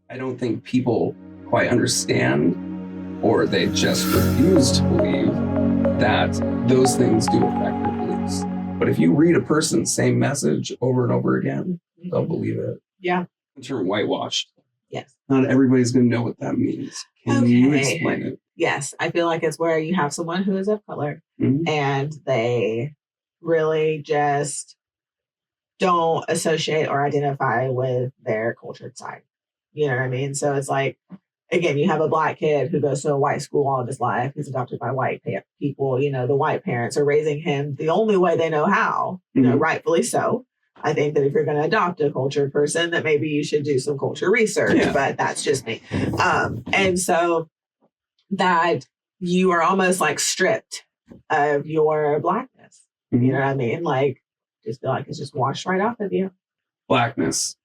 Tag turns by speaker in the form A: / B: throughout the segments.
A: I don't think people quite understand, or they just refuse to believe that those things do affect their beliefs. But if you read a person's same message over and over again, they'll believe it.
B: Yeah.
A: The term whitewashed.
B: Yes.
A: Not everybody's going to know what that means. Can you explain it?
B: Yes. I feel like it's where you have someone who is of color and they really just don't associate or identify with their cultured side. You know what I mean? So it's like, again, you have a Black kid who goes to a white school all of his life. He's adopted by white people. You know, the white parents are raising him the only way they know how, you know, rightfully so. I think that if you're going to adopt a cultured person, that maybe you should do some culture research, but that's just me. And so that you are almost like stripped of your Blackness. You know what I mean? Like, just feel like it's just washed right off of you.
A: Blackness.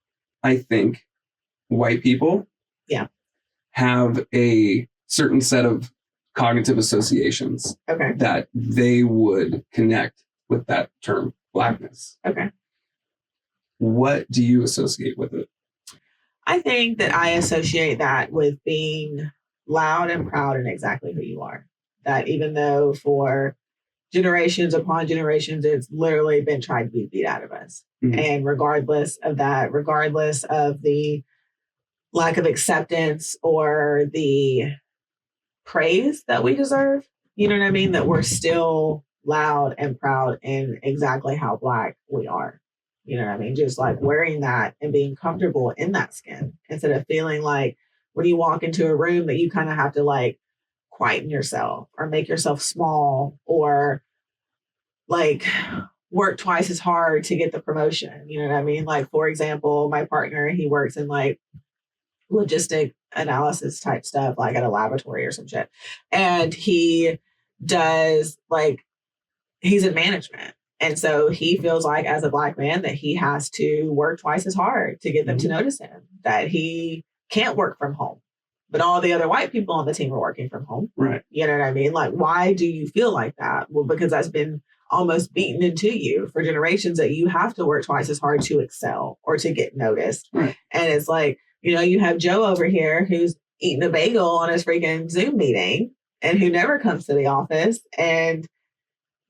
A: I think white people have a certain set of cognitive associations that they would connect with that term, Blackness.
B: Okay.
A: What do you associate with it?
B: I think that I associate that with being loud and proud in exactly who you are. That even though for generations upon generations, it's literally been tried to be beat out of us. And regardless of that, regardless of the lack of acceptance or the praise that we deserve, you know what I mean? That we're still loud and proud in exactly how Black we are. You know what I mean? Just like wearing that and being comfortable in that skin instead of feeling like when you walk into a room that you kind of have to like quieten yourself or make yourself small or like work twice as hard to get the promotion. You know what I mean? Like, for example, my partner, he works in like logistic analysis type stuff, like at a laboratory or some shit. And he does like, he's in management. And so he feels like as a Black man that he has to work twice as hard to get them to notice him, that he can't work from home. But all the other white people on the team are working from home.
A: Right.
B: You know what I mean? Like, why do you feel like that? Well, because that's been almost beaten into you for generations that you have to work twice as hard to excel or to get noticed.
A: Right.
B: And it's like, you know, you have Joe over here who's eating a bagel on his freaking Zoom meeting and who never comes to the office. And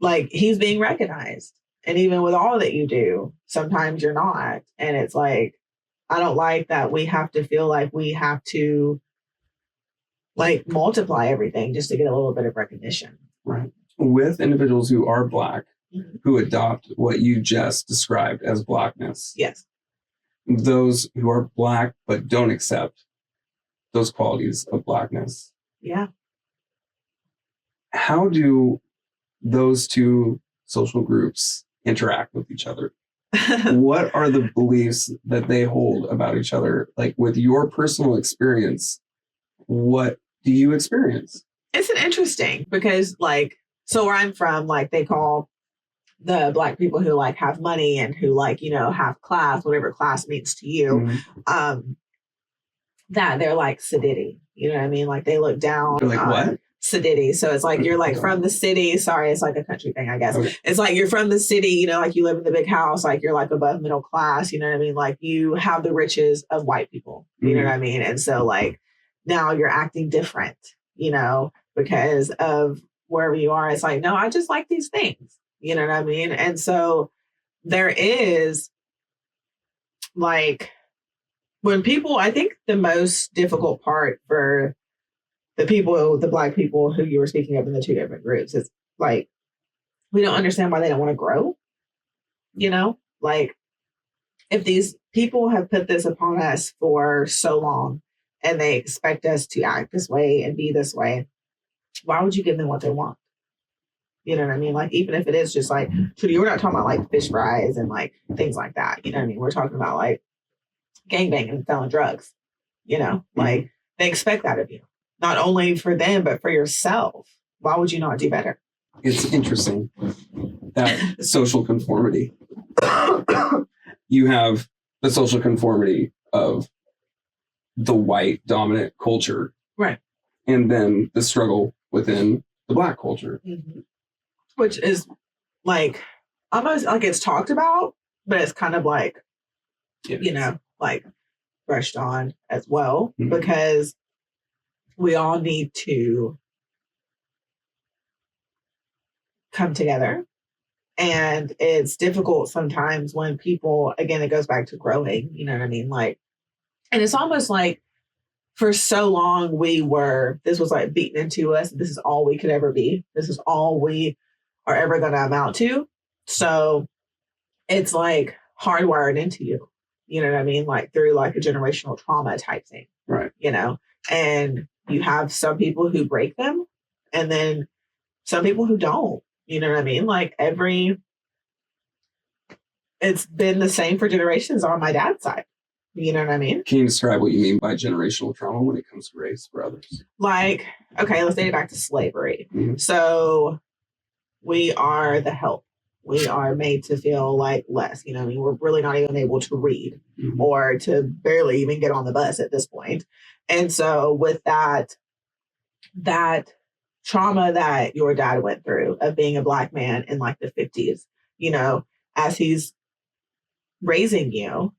B: like, he's being recognized. And even with all that you do, sometimes you're not. And it's like, I don't like that we have to feel like we have to like multiply everything just to get a little bit of recognition.
A: Right. With individuals who are Black, who adopt what you just described as Blackness.
B: Yes.
A: Those who are Black but don't accept those qualities of Blackness.
B: Yeah.
A: How do those two social groups interact with each other? What are the beliefs that they hold about each other? Like with your personal experience, what do you experience?
B: It's an interesting because like, so where I'm from, like they call the Black people who like have money and who like, you know, have class, whatever class means to you, that they're like sedity. You know what I mean? Like they look down.
A: They're like what?
B: Sedity. So it's like you're like from the city. Sorry, it's like a country thing, I guess. Okay. It's like you're from the city, you know, like you live in the big house, like you're like above middle class, you know what I mean? Like you have the riches of white people, you know what I mean? And so like now you're acting different, you know, because of wherever you are. It's like, no, I just like these things, you know what I mean? And so there is like when people, I think the most difficult part for the people, the Black people who you were speaking of in the two different groups is like, we don't understand why they don't want to grow. You know, like if these people have put this upon us for so long and they expect us to act this way and be this way, why would you give them what they want? You know what I mean? Like, even if it is just like, we're not talking about like fish fries and like things like that. You know what I mean? We're talking about like gangbanging and selling drugs, you know, like they expect that of you. Not only for them, but for yourself. Why would you not do better?
A: It's interesting that social conformity. You have the social conformity of the white dominant culture.
B: Right.
A: And then the struggle within the Black culture.
B: Which is like almost like it's talked about, but it's kind of like, you know, like brushed on as well,
A: Mhm.
B: because we all need to come together. And it's difficult sometimes when people, again, it goes back to growing, you know what I mean? Like, and it's almost like for so long this was like beaten into us. This is all we could ever be. This is all we are ever going to amount to. So it's like hardwired into you, you know what I mean? Like through like a generational trauma type thing,
A: Right.
B: you know? And you have some people who break them and then some people who don't, you know what I mean? Like it's been the same for generations on my dad's side. You know what I mean?
A: Can you describe what you mean by generational trauma when it comes to race for others?
B: Like, okay, let's take it back to slavery.
A: Mhm.
B: So we are the help. We are made to feel like less. You know what I mean? We're really not even able to read or to barely even get on the bus at this point. And so with that trauma that your dad went through of being a Black man in like the 50s, you know, as he's raising you,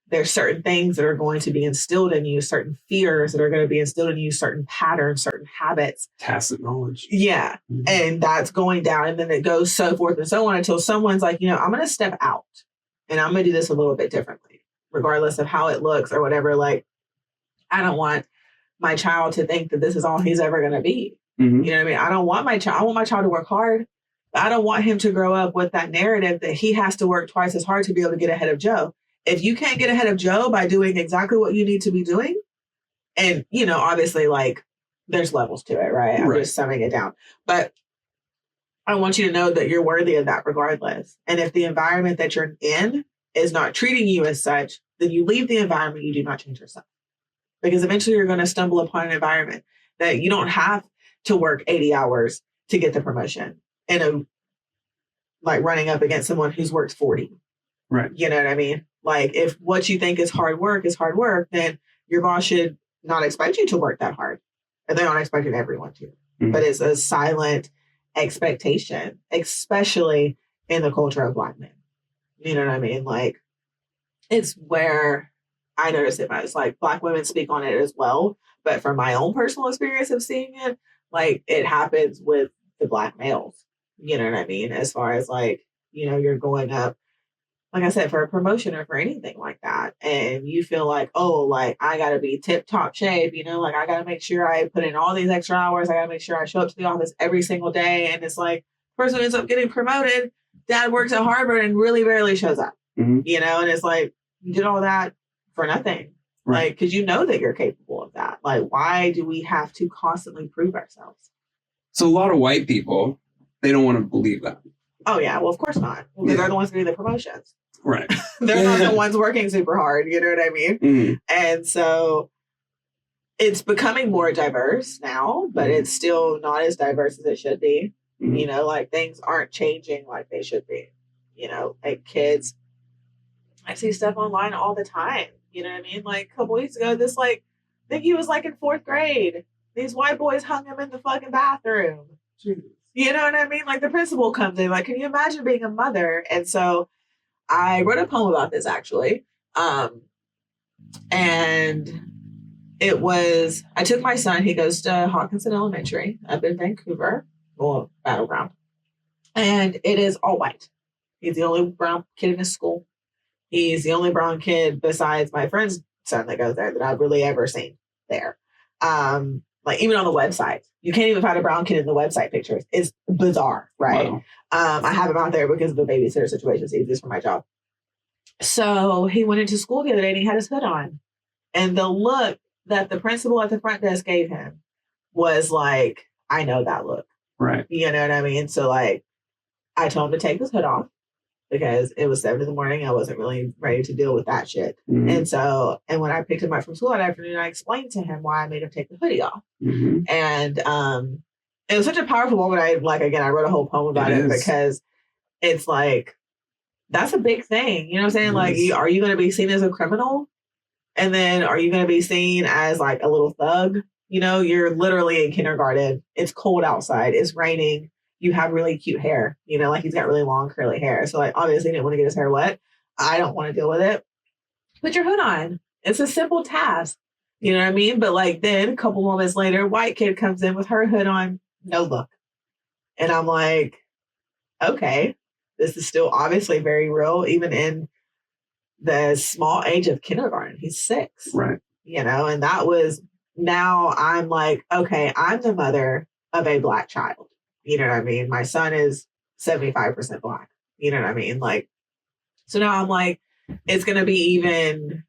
B: there's certain things that are going to be instilled in you, certain fears that are going to be instilled in you, certain patterns, certain habits.
A: Tacit knowledge.
B: Yeah.
A: Mhm.
B: And that's going down. And then it goes so forth and so on until someone's like, you know, I'm going to step out and I'm going to do this a little bit differently, regardless of how it looks or whatever. Like, I don't want my child to think that this is all he's ever going to be.
A: Mhm.
B: You know what I mean? I want my child to work hard. I don't want him to grow up with that narrative that he has to work twice as hard to be able to get ahead of Joe. If you can't get ahead of Joe by doing exactly what you need to be doing, and, you know, obviously, like, there's levels to it, right? I'm just summing it down. But I want you to know that you're worthy of that regardless. And if the environment that you're in is not treating you as such, then you leave the environment, you do not change yourself. Because eventually you're going to stumble upon an environment that you don't have to work 80 hours to get the promotion and like running up against someone who's worked 40.
A: Right.
B: You know what I mean? Like if what you think is hard work, then your boss should not expect you to work that hard. And they're not expecting everyone to. Mm-hmm. But it's a silent expectation, especially in the culture of Black men. You know what I mean? Like it's where I noticed it most. Like Black women speak on it as well. But from my own personal experience of seeing it, like it happens with the Black males. You know what I mean? As far as like, you know, you're going up, like I said, for a promotion or for anything like that. And you feel like, oh, like I got to be tip top shape, you know, like I got to make sure I put in all these extra hours. I got to make sure I show up to the office every single day. And it's like, person ends up getting promoted. Dad works at Harvard and really rarely shows up, you know, and it's like, you did all that for nothing. Right. Like, because you know that you're capable of that. Like, why do we have to constantly prove ourselves?
A: So a lot of white people, they don't want to believe that. Oh,
B: yeah. Well, of course not. Because they're the ones getting the promotions.
A: Right.
B: They're not the ones working super hard. You know what I mean? Mm-hmm. And so it's becoming more diverse now, but it's still not as diverse as it should be. Mm-hmm. You know, like things aren't changing like they should be. You know, like kids, I see stuff online all the time. You know what I mean? Like a couple weeks ago, this like, I think he was like in 4th grade. These white boys hung him in the fucking bathroom. Jeez. You know what I mean? Like the principal comes in, like, can you imagine being a mother? And so I wrote a poem about this actually. And it was, I took my son, he goes to Hawkinson Elementary up in Vancouver, well, Battleground. And it is all white. He's the only brown kid in his school. He's the only brown kid besides my friend's son that goes there that I've really ever seen there. Like even on the website, you can't even find a brown kid in the website pictures. It's bizarre, right? Wow. I have him out there because of the babysitter situation. It's easiest for my job. So he went into school the other day and he had his hood on. And the look that the principal at the front desk gave him was like, I know that look.
A: Right.
B: You know what I mean? So like, I told him to take his hood off because it was 7 a.m. I wasn't really ready to deal with that shit. Mm-hmm. And so, and when I picked him up from school that afternoon, I explained to him why I made him take the hoodie off. Mm-hmm. And it was such a powerful moment. I wrote a whole poem about it because it's like, that's a big thing. You know what I'm saying? Like, are you going to be seen as a criminal? And then are you going to be seen as like a little thug? You know, you're literally in kindergarten. It's cold outside. It's raining. You have really cute hair. You know, like he's got really long curly hair. So like, obviously he didn't want to get his hair wet. I don't want to deal with it. Put your hood on. It's a simple task. You know what I mean? But like then a couple moments later, white kid comes in with her hood on, no look. And I'm like, okay, this is still obviously very real, even in the small age of kindergarten. He's 6.
A: Right.
B: You know, and that was, now I'm like, okay, I'm the mother of a Black child. You know what I mean? My son is 75% Black. You know what I mean? Like, so now I'm like, it's going to be even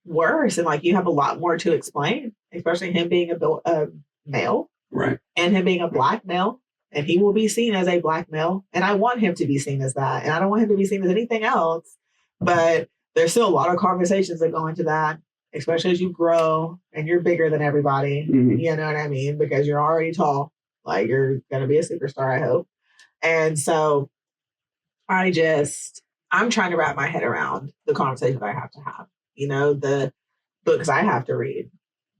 B: worse. And like, you have a lot more to explain, especially him being a male.
A: Right.
B: And him being a Black male. And he will be seen as a Black male. And I want him to be seen as that. And I don't want him to be seen as anything else. But there's still a lot of conversations that go into that, especially as you grow and you're bigger than everybody.
A: Mm-hmm.
B: You know what I mean? Because you're already tall. Like, you're going to be a superstar, I hope. And so I'm trying to wrap my head around the conversations I have to have. You know, the books I have to read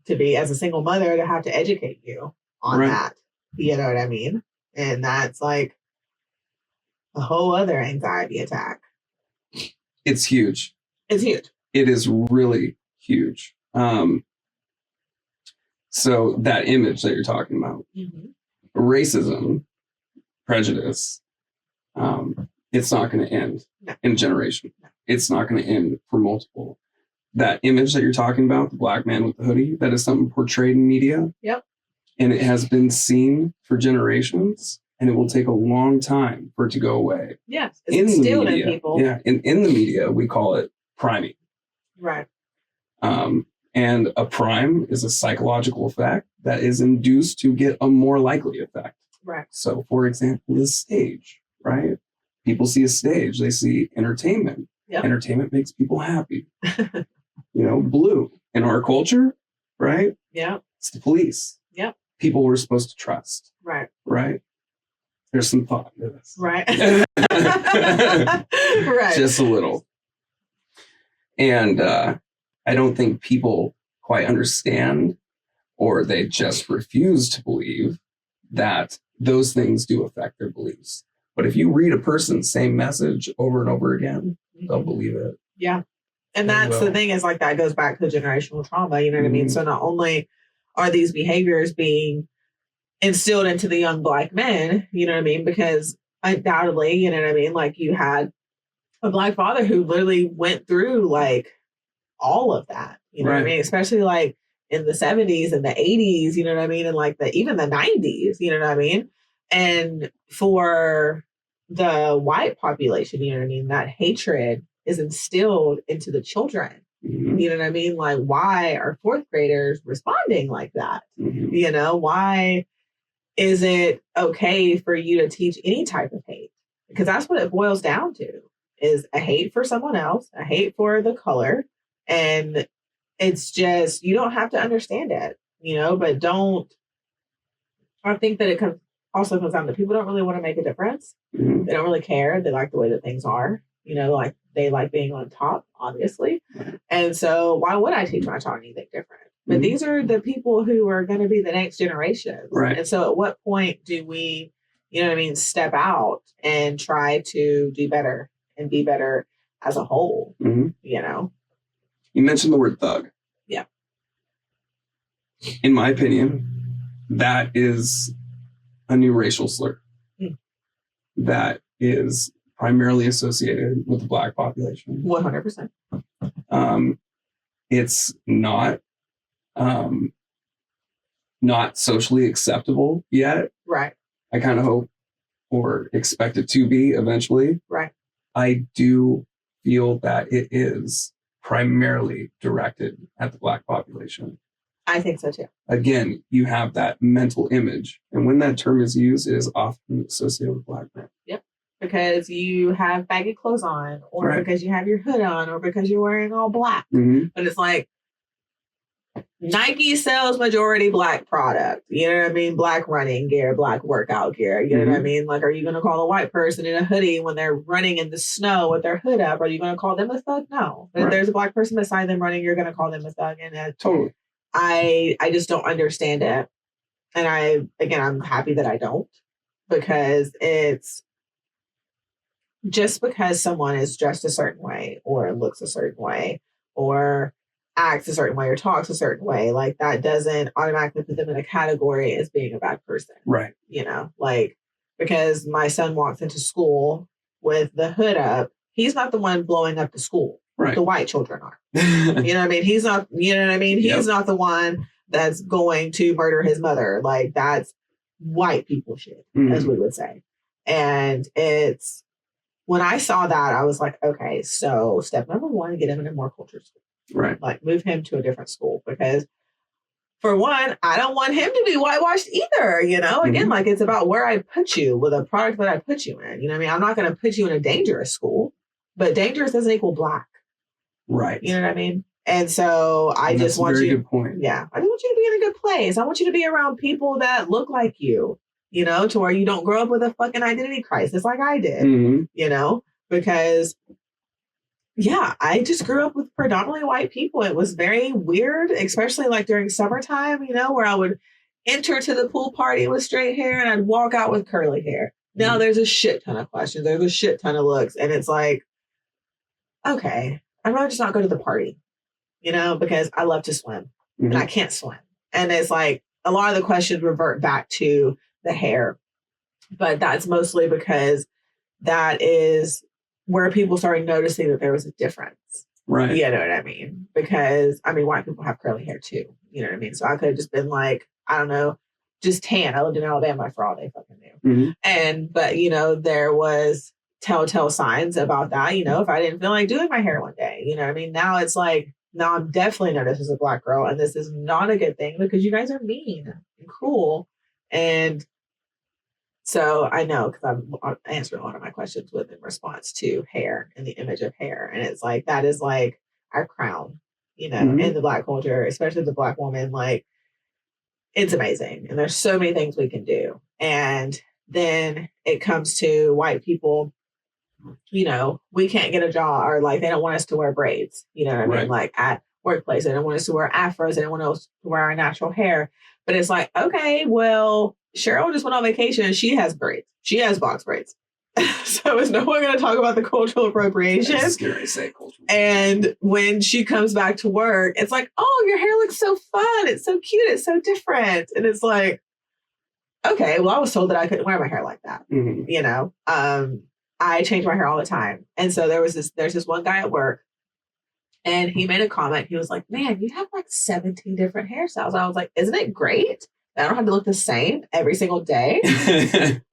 B: to be, as a single mother, to have to educate you on that. You know what I mean? And that's like a whole other anxiety attack.
A: It's huge.
B: It's huge.
A: It is really huge. So that image that you're talking about, racism, prejudice, it's not going to end in a generation. It's not going to end for multiple. That image that you're talking about, the Black man with the hoodie, that is something portrayed in media.
B: Yep.
A: And it has been seen for generations, and it will take a long time for it to go away.
B: Yes. It's instilled in people.
A: Yeah. In the media, we call it priming.
B: Right.
A: And a prime is a psychological effect that is induced to get a more likely effect.
B: Right.
A: So, for example, the stage, right? People see a stage, they see entertainment. Yep. Entertainment makes people happy. You know, blue in our culture, right?
B: Yeah.
A: It's the police.
B: Yep.
A: People we're supposed to trust.
B: Right.
A: Right. There's some thought to this.
B: Right.
A: Right. Just a little. And I don't think people quite understand, or they just refuse to believe that those things do affect their beliefs. But if you read a person's same message over and over again, they'll believe it.
B: Yeah. And that's the thing, is like, that goes back to generational trauma. You know what I mean? So not only are these behaviors being instilled into the young Black men, you know what I mean? Because undoubtedly, you know what I mean? Like, you had a Black father who literally went through like all of that, you know what I mean? Especially like in the 70s and the 80s, you know what I mean? And like even the 90s, you know what I mean? And for the white population, you know what I mean? That hatred is instilled into the children. You know what I mean? Like, why are 4th graders responding like that? You know, why is it okay for you to teach any type of hate? Because that's what it boils down to, is a hate for someone else, a hate for the color. And it's just, you don't have to understand it, you know, but I think that it also comes down to people don't really want to make a difference. They don't really care. They like the way that things are, you know, like they like being on top, obviously. And so why would I teach my child anything different? But these are the people who are going to be the next generation. Right. And so at what point do we, you know what I mean, step out and try to do better and be better as a whole, you know?
A: You mentioned the word thug.
B: Yeah.
A: In my opinion, that is a new racial slur that is primarily associated with the Black population.
B: 100%.
A: It's not socially acceptable yet.
B: Right.
A: I kind of hope or expect it to be eventually.
B: Right.
A: I do feel that it is primarily directed at the Black population.
B: I think so too.
A: Again, you have that mental image. And when that term is used, it is often associated with Black men.
B: Yep. Because you have baggy clothes on, or because you have your hood on, or because you're wearing all black. But it's like, Nike sells majority Black product. You know what I mean? Black running gear, Black workout gear. You know what I mean? Like, are you going to call a white person in a hoodie when they're running in the snow with their hood up? Are you going to call them a thug? No. But if there's a Black person beside them running, you're going to call them a thug. And
A: totally.
B: I just don't understand it. And I'm happy that I don't, because it's just because someone is dressed a certain way or looks a certain way or acts a certain way or talks a certain way, like that doesn't automatically put them in a category as being a bad person.
A: Right.
B: You know, like because my son walks into school with the hood up, he's not the one blowing up the school.
A: Right.
B: The white children are. You know what I mean? He's not, you know what I mean? He's not the one that's going to murder his mother. Like that's white people shit, as we would say. And it's when I saw that, I was like, okay, so step number one, get him in a more cultured school.
A: Right.
B: Like move him to a different school because for one, I don't want him to be whitewashed either. You know, again, like it's about where I put you with a product that I put you in. You know what I mean? I'm not going to put you in a dangerous school, but dangerous doesn't equal black.
A: Right.
B: You know what I mean? And so I just want you.
A: Good point.
B: Yeah. I just want you to be in a good place. I want you to be around people that look like you, you know, to where you don't grow up with a fucking identity crisis like I did, you know, because yeah, I just grew up with predominantly white people. It was very weird, especially like during summertime, you know, where I would enter to the pool party with straight hair and I'd walk out with curly hair. Now there's a shit ton of questions. There's a shit ton of looks. And it's like, okay, I'd rather just not go to the party, you know, because I love to swim and I can't swim. And it's like a lot of the questions revert back to the hair, but that's mostly because that is where people started noticing that there was a difference.
A: Right.
B: You know what I mean? Because, I mean, white people have curly hair too. You know what I mean? So I could have just been like, I don't know, just tan. I lived in Alabama for all they fucking knew. But, you know, there was telltale signs about that, you know, if I didn't feel like doing my hair one day, you know what I mean? Now it's like, now I'm definitely noticed as a black girl, and this is not a good thing because you guys are mean and cruel. And so I know because I'm answering a lot of my questions with in response to hair and the image of hair. And it's like, that is like our crown, you know, in the black culture, especially the black woman, like it's amazing. And there's so many things we can do. And then it comes to white people, you know, we can't get a job or like, they don't want us to wear braids, you know what I mean? Like at workplace, they don't want us to wear afros. They don't want us to wear our natural hair. But it's like, okay, well, Cheryl just went on vacation and she has braids. She has box braids. So is no one going to talk about the cultural appropriation?
A: It's scary to say cultural.
B: And when she comes back to work, it's like, oh, your hair looks so fun. It's so cute. It's so different. And it's like, okay, well, I was told that I couldn't wear my hair like that. You know, I change my hair all the time. And so there's this one guy at work and he made a comment. He was like, man, you have like 17 different hairstyles. I was like, isn't it great? I don't have to look the same every single day.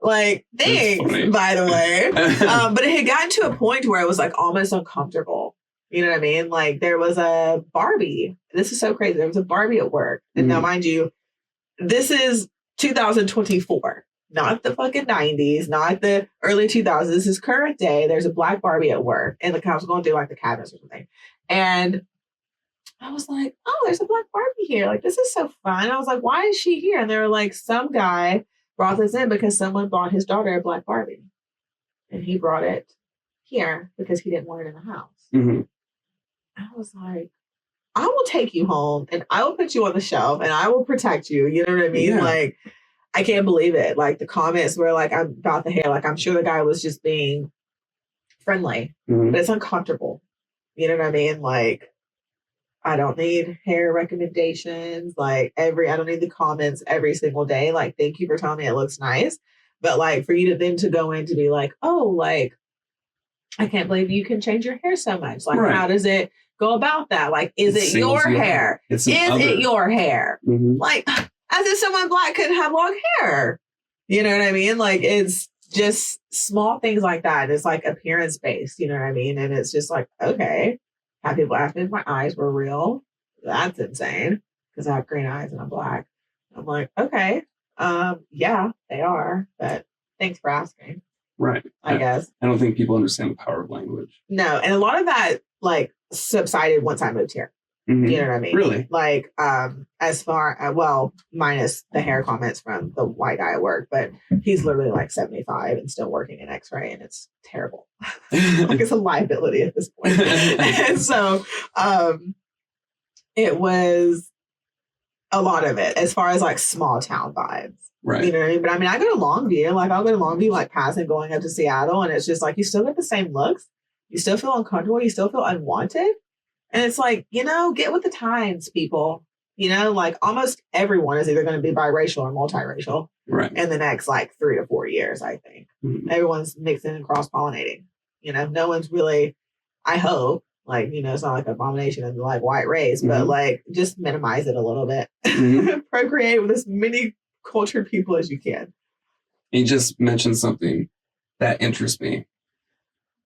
B: Like, thanks, by the way. But it had gotten to a point where it was like almost uncomfortable. You know what I mean? Like there was a Barbie. This is so crazy. There was a Barbie at work. And now, mind you, this is 2024, not the fucking 90s, not the early 2000s. This is current day. There's a black Barbie at work. And I was going to do like the cabinets or something. And I was like, oh, there's a black Barbie here. Like, this is so fun. I was like, why is she here? And they were like, some guy brought this in because someone bought his daughter a black Barbie. And he brought it here because he didn't want it in the house. I was like, I will take you home and I will put you on the shelf and I will protect you. You know what I mean? Yeah. Like, I can't believe it. Like, the comments were like, I'm about the hair. Like, I'm sure the guy was just being friendly, but it's uncomfortable. You know what I mean? Like, I don't need hair recommendations. Like I don't need the comments every single day. Like, thank you for telling me it looks nice. But like for you to then to go in to be like, oh, like, I can't believe you can change your hair so much. Like, how does it go about that? Like, is it your hair? Is it your hair? Like, as if someone black could have long hair. You know what I mean? Like, it's just small things like that. And it's like appearance based, you know what I mean? And it's just like, okay. Have people ask me if my eyes were real. That's insane because I have green eyes and I'm black. I'm like, okay, yeah, they are. But thanks for asking.
A: Right.
B: I guess.
A: I don't think people understand the power of language.
B: No, and a lot of that like subsided once I moved here. You know what I mean?
A: Really?
B: Like, as far well, minus the hair comments from the white guy at work, but he's literally like 75 and still working in X-ray, and it's terrible. Like, it's a liability at this point. And so, it was a lot of it as far as like small town vibes.
A: Right.
B: You know what I mean? But I mean, I go to Longview, like I'll go to Longview, like passing, going up to Seattle, and it's just like you still get the same looks. You still feel uncomfortable. You still feel unwanted. And it's like, get with the times, people. Like almost everyone is either going to be biracial or multiracial in the next like 3 to 4 years, I think. Mm-hmm. Everyone's mixing and cross-pollinating. No one's really, I hope, like, it's not like an abomination of the like white race, mm-hmm. but like just minimize it a little bit. Mm-hmm. Procreate with as many cultured people as you can.
A: You just mentioned something that interests me.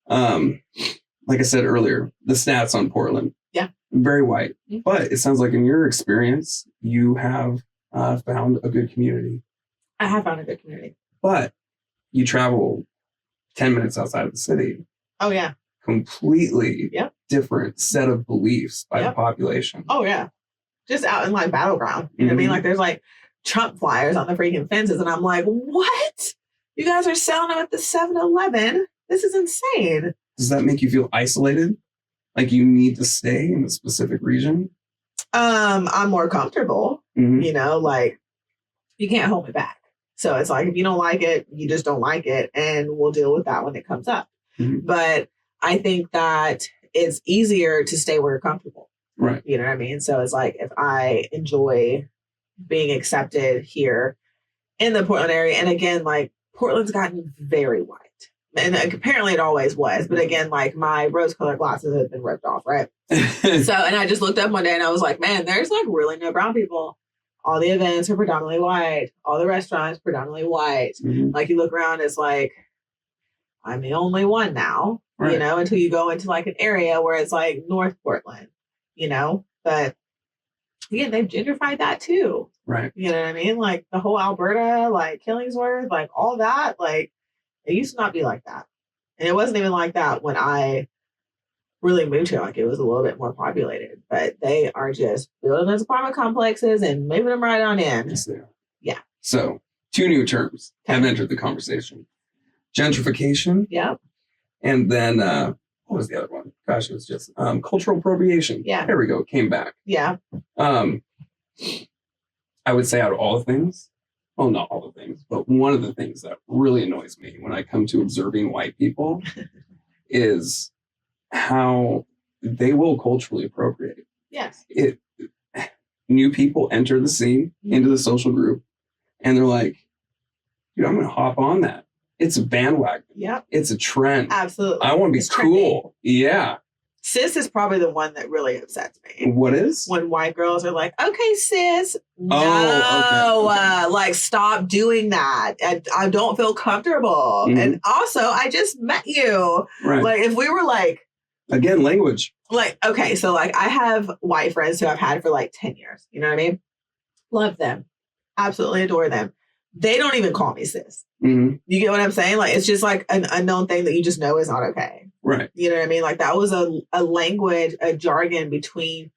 A: Like I said earlier, the stats on Portland.
B: Yeah.
A: Very white. Mm-hmm. But it sounds like in your experience, you have found a good community.
B: I have found a good community.
A: But you travel 10 minutes outside of the city.
B: Oh, yeah.
A: Completely different set of beliefs by the population.
B: Oh, yeah. Just out in like battleground. You know what I mean? Like there's like Trump flyers on the freaking fences. And I'm like, what? You guys are selling them at the 7-Eleven. This is insane.
A: Does that make you feel isolated? Like you need to stay in a specific region?
B: I'm more comfortable, like you can't hold me back. So it's like, if you don't like it, you just don't like it. And we'll deal with that when it comes up. Mm-hmm. But I think that it's easier to stay where you're comfortable.
A: Right.
B: You know what I mean? So it's like, if I enjoy being accepted here in the Portland area, and again, like Portland's gotten very white. And apparently it always was. But again, like my rose-colored glasses have been ripped off, right? And I just looked up one day and I was like, man, there's like really no brown people. All the events are predominantly white. All the restaurants predominantly white. Mm-hmm. Like you look around, it's like, I'm the only one now, until you go into like an area where it's like North Portland, But again, they've gentrified that too.
A: Right.
B: You know what I mean? Like the whole Alberta, like Killingsworth, like all that, like, it used to not be like that. And it wasn't even like that when I really moved here. Like it was a little bit more populated. But they are just building those apartment complexes and moving them right on in.
A: Yes, they are.
B: Yeah.
A: So 2 new terms have entered the conversation. Gentrification.
B: Yeah.
A: And then, what was the other one? Gosh, it was just cultural appropriation.
B: Yeah.
A: There we go. It came back.
B: Yeah.
A: I would say out of all the things, well, not all the things, but one of the things that really annoys me when I come to observing white people is how they will culturally appropriate.
B: Yes.
A: New people enter the scene, into the social group, and they're like, dude, I'm going to hop on that. It's a bandwagon.
B: Yep.
A: It's a trend.
B: Absolutely.
A: I want to be cool. Trendy. Yeah.
B: Cis is probably the one that really upsets me.
A: What is?
B: When white girls are like, okay, sis. No, okay. Like, stop doing that. And I don't feel comfortable. Mm-hmm. And also, I just met you.
A: Right.
B: Like, if we were like.
A: Again, language.
B: Like, okay, so like I have white friends who I've had for like 10 years. You know what I mean? Love them. Absolutely adore them. They don't even call me sis. Mm-hmm. You get what I'm saying? Like, it's just like an unknown thing that you just know is not okay.
A: Right.
B: You know what I mean? Like that was a language, a jargon between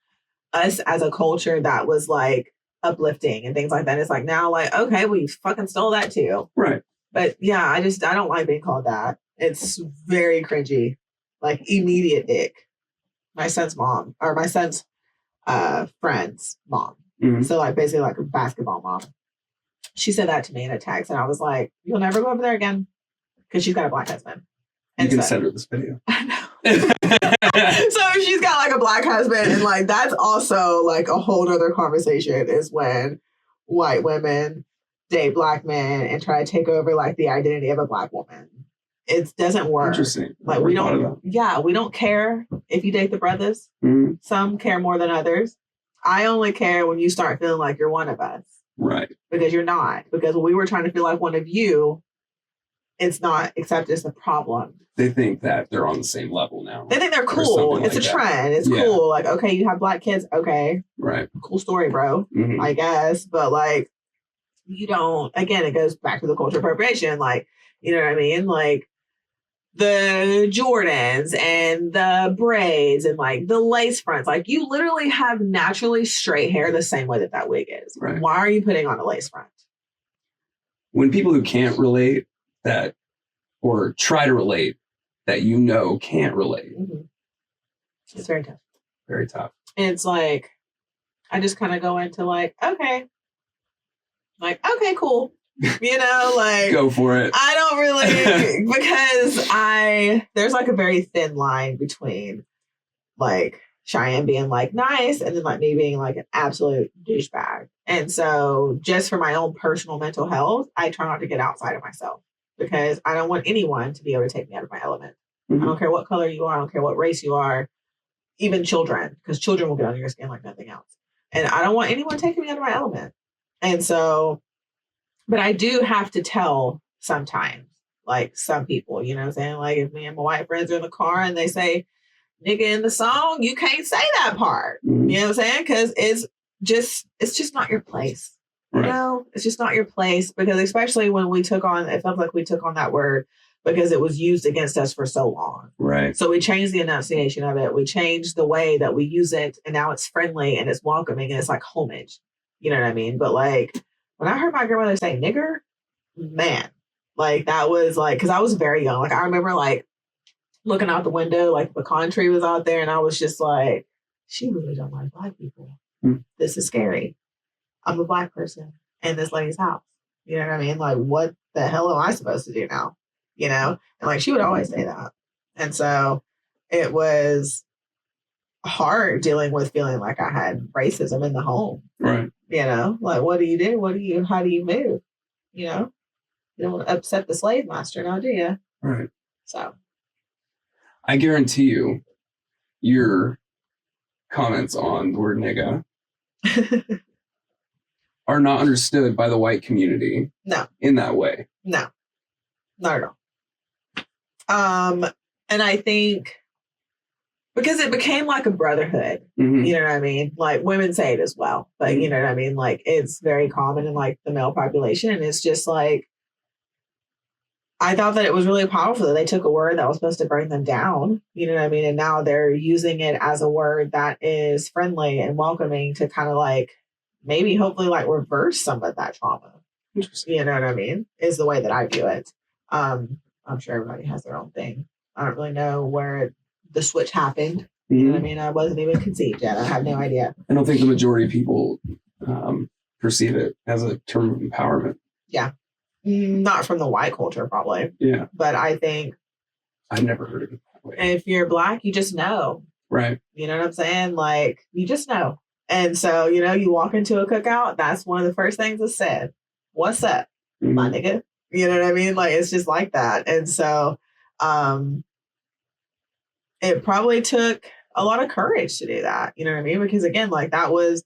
B: us as a culture that was like uplifting and things like that. It's like now like, okay, we fucking stole that too.
A: Right.
B: But yeah, I don't like being called that. It's very cringy. Like immediate dick. My son's mom or my son's friend's mom. Mm-hmm. So like basically like a basketball mom. She said that to me in a text and I was like, you'll never go over there again because she's got a black husband.
A: And you can send her this video.
B: I know. So she's got like a black husband and like that's also like a whole other conversation is when white women date black men and try to take over like the identity of a black woman. It doesn't work.
A: Interesting.
B: Like we don't care if you date the brothers. Mm-hmm. Some care more than others. I only care when you start feeling like you're one of us.
A: Right.
B: Because you're not. Because when we were trying to feel like one of you, it's not accepted as a problem.
A: They think that they're on the same level now.
B: They think they're cool. It's like a trend. It's cool. Like, okay, you have black kids. Okay.
A: Right.
B: Cool story, bro. Mm-hmm. I guess. But like, you don't, again, it goes back to the cultural appropriation. Like, you know what I mean? Like the Jordans and the braids and like the lace fronts. Like you literally have naturally straight hair the same way that wig is.
A: Right.
B: Why are you putting on a lace front?
A: When people who can't relate that or try to relate that can't relate.
B: Mm-hmm. It's very tough.
A: Very tough.
B: It's like, I just kind of go into like, okay, cool. You know, like
A: go for it.
B: I don't really because there's like a very thin line between like Cheyenne being like nice and then like me being like an absolute douchebag. And so just for my own personal mental health, I try not to get outside of myself because I don't want anyone to be able to take me out of my element. I don't care what color you are. I don't care what race you are, even children, because children will get under your skin like nothing else. And I don't want anyone taking me out of my element. And so, but I do have to tell sometimes, like some people, you know what I'm saying? Like if me and my white friends are in the car and they say, nigga in the song, you can't say that part. You know what I'm saying? Because it's just not your place. Right. You know, it's just not your place because especially when we took on, it felt like we took on that word because it was used against us for so long. Right. So we changed the enunciation of it. We changed the way that we use it. And now it's friendly and it's welcoming and it's like homage. You know what I mean? But like when I heard my grandmother say nigger, man, like that was like, because I was very young. Like I remember like looking out the window, like the pecan tree was out there. And I was just like, she really don't like Black people. This is scary. I'm a Black person in this lady's house. You know what I mean? Like, what the hell am I supposed to do now? You know? And like, she would always say that. And so it was hard dealing with feeling like I had racism in the home. Right. You know, like, what do you do? How do you move? You know, you don't want to upset the slave master now, do you? Right. So
A: I guarantee you, your comments on the word nigga are not understood by the white community. No. In that way.
B: No. Not at all. And I think because it became like a brotherhood, you know what I mean? Like women say it as well, but you know what I mean? Like it's very common in like the male population. And it's just like, I thought that it was really powerful that they took a word that was supposed to bring them down, you know what I mean? And now they're using it as a word that is friendly and welcoming to kind of like maybe hopefully like reverse some of that trauma. Interesting. You know what I mean? Is the way that I view it. I'm sure everybody has their own thing. I don't really know where the switch happened. You know what I mean? I wasn't even conceived yet. I have no idea.
A: I don't think the majority of people perceive it as a term of empowerment.
B: Yeah. Not from the white culture, probably. Yeah. But I think
A: I've never heard of it that way.
B: If you're Black, you just know.
A: Right.
B: You know what I'm saying? Like, you just know. And so, you know, you walk into a cookout, that's one of the first things that's said. What's up, my nigga? You know what I mean? Like, it's just like that. And so it probably took a lot of courage to do that. You know what I mean? Because again, like that was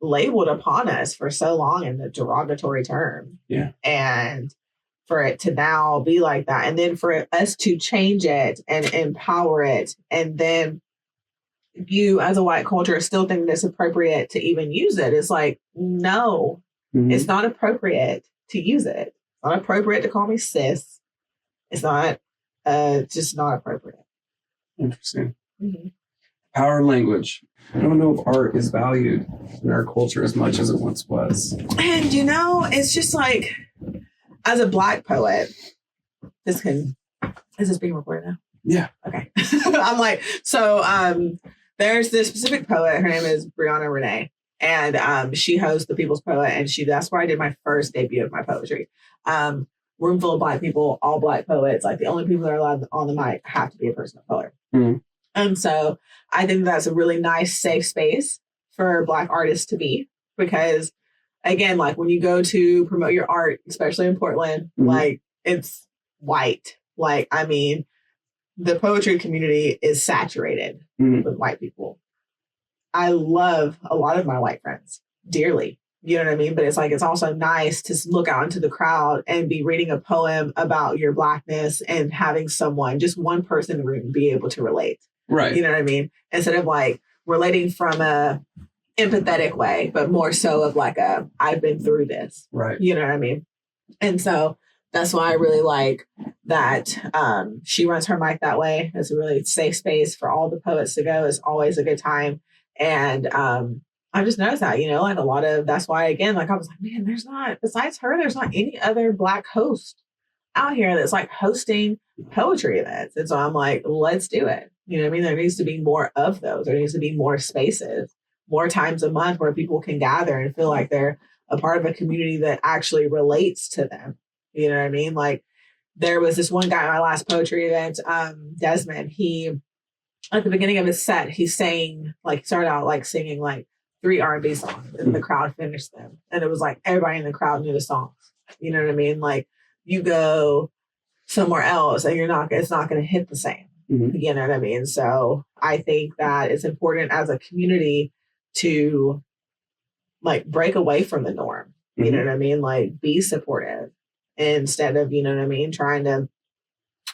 B: labeled upon us for so long in the derogatory term. Yeah. And for it to now be like that, and then for us to change it and empower it, and then you as a white culture still think it's appropriate to even use it. It's like, no, it's not appropriate to use it. It's not appropriate to call me sis. It's not just not appropriate.
A: Interesting. Power of language. I don't know if art is valued in our culture as much as it once was.
B: And you know, it's just like, as a Black poet, is this being recorded now?
A: Yeah.
B: Okay. I'm like, so there's this specific poet. Her name is Brianna Renee. And she hosts the People's Poet. And that's where I did my first debut of my poetry. Room full of Black people, all Black poets. Like the only people that are allowed on the mic have to be a person of color. And so I think that's a really nice, safe space for Black artists to be, because again, like when you go to promote your art, especially in Portland, like it's white. Like, I mean, the poetry community is saturated with white people. I love a lot of my white friends dearly. You know what I mean? But it's like, it's also nice to look out into the crowd and be reading a poem about your Blackness and having someone, just one person in the room, be able to relate. Right. You know what I mean? Instead of like relating from a empathetic way, but more so of like a, I've been through this. Right. You know what I mean? And so that's why I really like that she runs her mic that way. It's a really safe space for all the poets to go. It's always a good time. And I just noticed that, you know, like a lot of, that's why, again, like I was like, man, there's not, besides her, there's not any other Black host out here that's like hosting poetry events. And so I'm like, let's do it. You know what I mean? There needs to be more of those. There needs to be more spaces, more times a month where people can gather and feel like they're a part of a community that actually relates to them. You know what I mean? Like there was this one guy at my last poetry event, Desmond, he at the beginning of his set, he's saying, like, he started out like singing like 3 R&B songs, and the crowd finished them. And it was like everybody in the crowd knew the songs. You know what I mean? Like, you go somewhere else and it's not going to hit the same. You know what I mean? So I think that it's important as a community to like break away from the norm. You know what I mean? Like, be supportive instead of, you know what I mean, trying to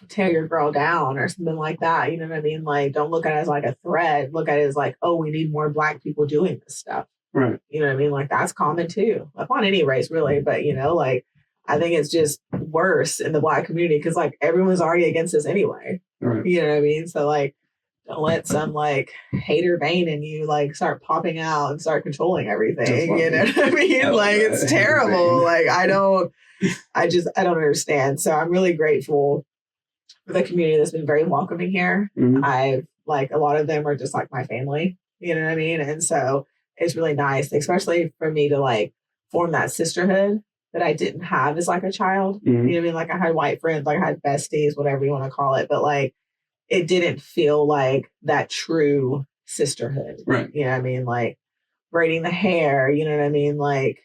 B: tear your girl down or something like that. You know what I mean? Like, don't look at it as like a threat. Look at it as like, oh, we need more Black people doing this stuff.
A: Right.
B: You know what I mean? Like, that's common too, upon any race, really. But, you know, like, I think it's just worse in the Black community because like everyone's already against us anyway.
A: Right.
B: You know what I mean? So like, don't let some like hater vein in you like start popping out and start controlling everything. You know what I mean? Like, it's terrible. Like, I don't understand. So I'm really grateful for the community that's been very welcoming here. I've like, a lot of them are just like my family. You know what I mean? And so it's really nice, especially for me to like form that sisterhood that I didn't have as like a child. You know what I mean? Like, I had white friends, like I had besties, whatever you want to call it, but like it didn't feel like that true sisterhood.
A: Right.
B: You know what I mean? Like braiding the hair, you know what I mean? Like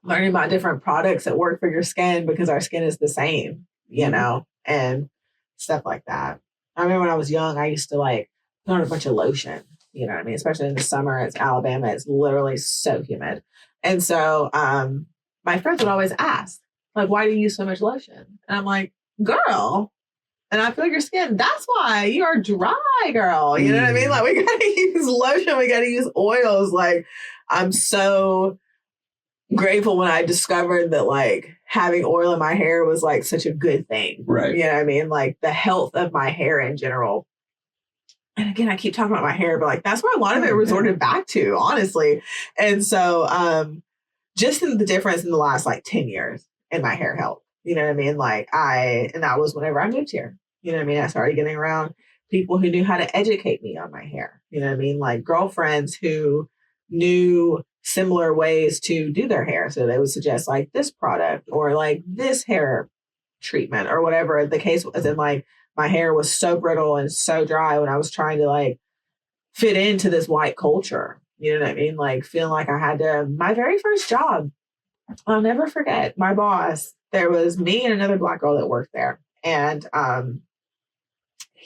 B: learning about different products that work for your skin because our skin is the same, you know, and stuff like that. I remember when I was young, I used to like put on a bunch of lotion, you know what I mean? Especially in the summer, it's Alabama, it's literally so humid. And so my friends would always ask, like, why do you use so much lotion? And I'm like, girl, and I feel your skin. That's why you are dry, girl. You know what I mean? Like, we got to use lotion. We got to use oils. Like, I'm so grateful when I discovered that, like, having oil in my hair was, like, such a good thing.
A: Right.
B: You know what I mean? Like, the health of my hair in general. And again, I keep talking about my hair, but, like, that's where a lot of it resorted back to, honestly. And so just in the difference in the last, like, 10 years in my hair health. You know what I mean? Like, and that was whenever I moved here. You know what I mean? I started getting around people who knew how to educate me on my hair. You know what I mean? Like girlfriends who knew similar ways to do their hair. So they would suggest like this product or like this hair treatment or whatever the case was. And like my hair was so brittle and so dry when I was trying to like fit into this white culture. You know what I mean? Like feeling like I had to, my very first job, I'll never forget my boss. There was me and another Black girl that worked there. And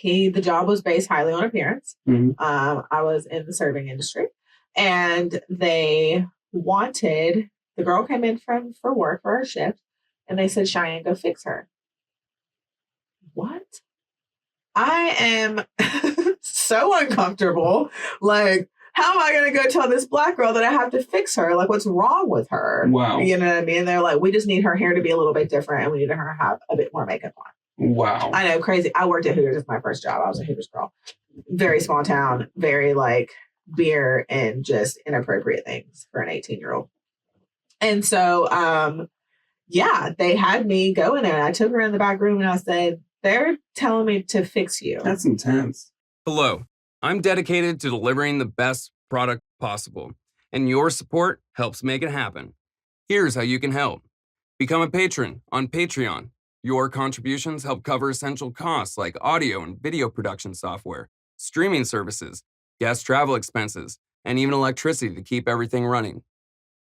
B: the job was based highly on appearance. I was in the serving industry and the girl came in for work for her shift and they said, Shiaian, go fix her. What? I am so uncomfortable. Like, how am I going to go tell this Black girl that I have to fix her? Like, what's wrong with her?
A: Wow.
B: You know what I mean? They're like, we just need her hair to be a little bit different and we need her to have a bit more makeup on.
A: Wow.
B: I know, crazy. I worked at Hooters. It's my first job. I was a Hooters girl. Very small town, very like beer and just inappropriate things for an 18-year-old. And so, yeah, they had me go in there and I took her in the back room and I said, they're telling me to fix you.
A: That's intense.
C: Hello, I'm dedicated to delivering the best product possible, and your support helps make it happen. Here's how you can help. Become a patron on Patreon. Your contributions help cover essential costs like audio and video production software, streaming services, guest travel expenses, and even electricity to keep everything running.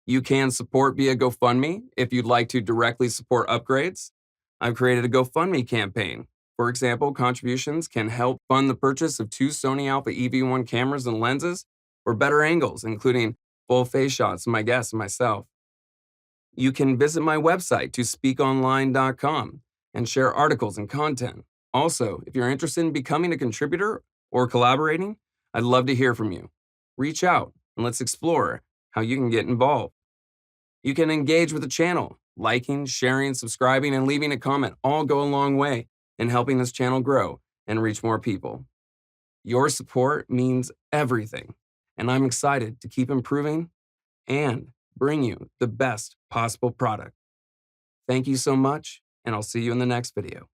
C: You can support via GoFundMe if you'd like to directly support upgrades. I've created a GoFundMe campaign. For example, contributions can help fund the purchase of 2 Sony Alpha EV1 cameras and lenses for better angles, including full face shots of my guests and myself. You can visit my website to speakonline.com and share articles and content. Also, if you're interested in becoming a contributor or collaborating, I'd love to hear from you. Reach out and let's explore how you can get involved. You can engage with the channel. Liking, sharing, subscribing, and leaving a comment all go a long way in helping this channel grow and reach more people. Your support means everything, and I'm excited to keep improving and bring you the best possible product. Thank you so much, and I'll see you in the next video.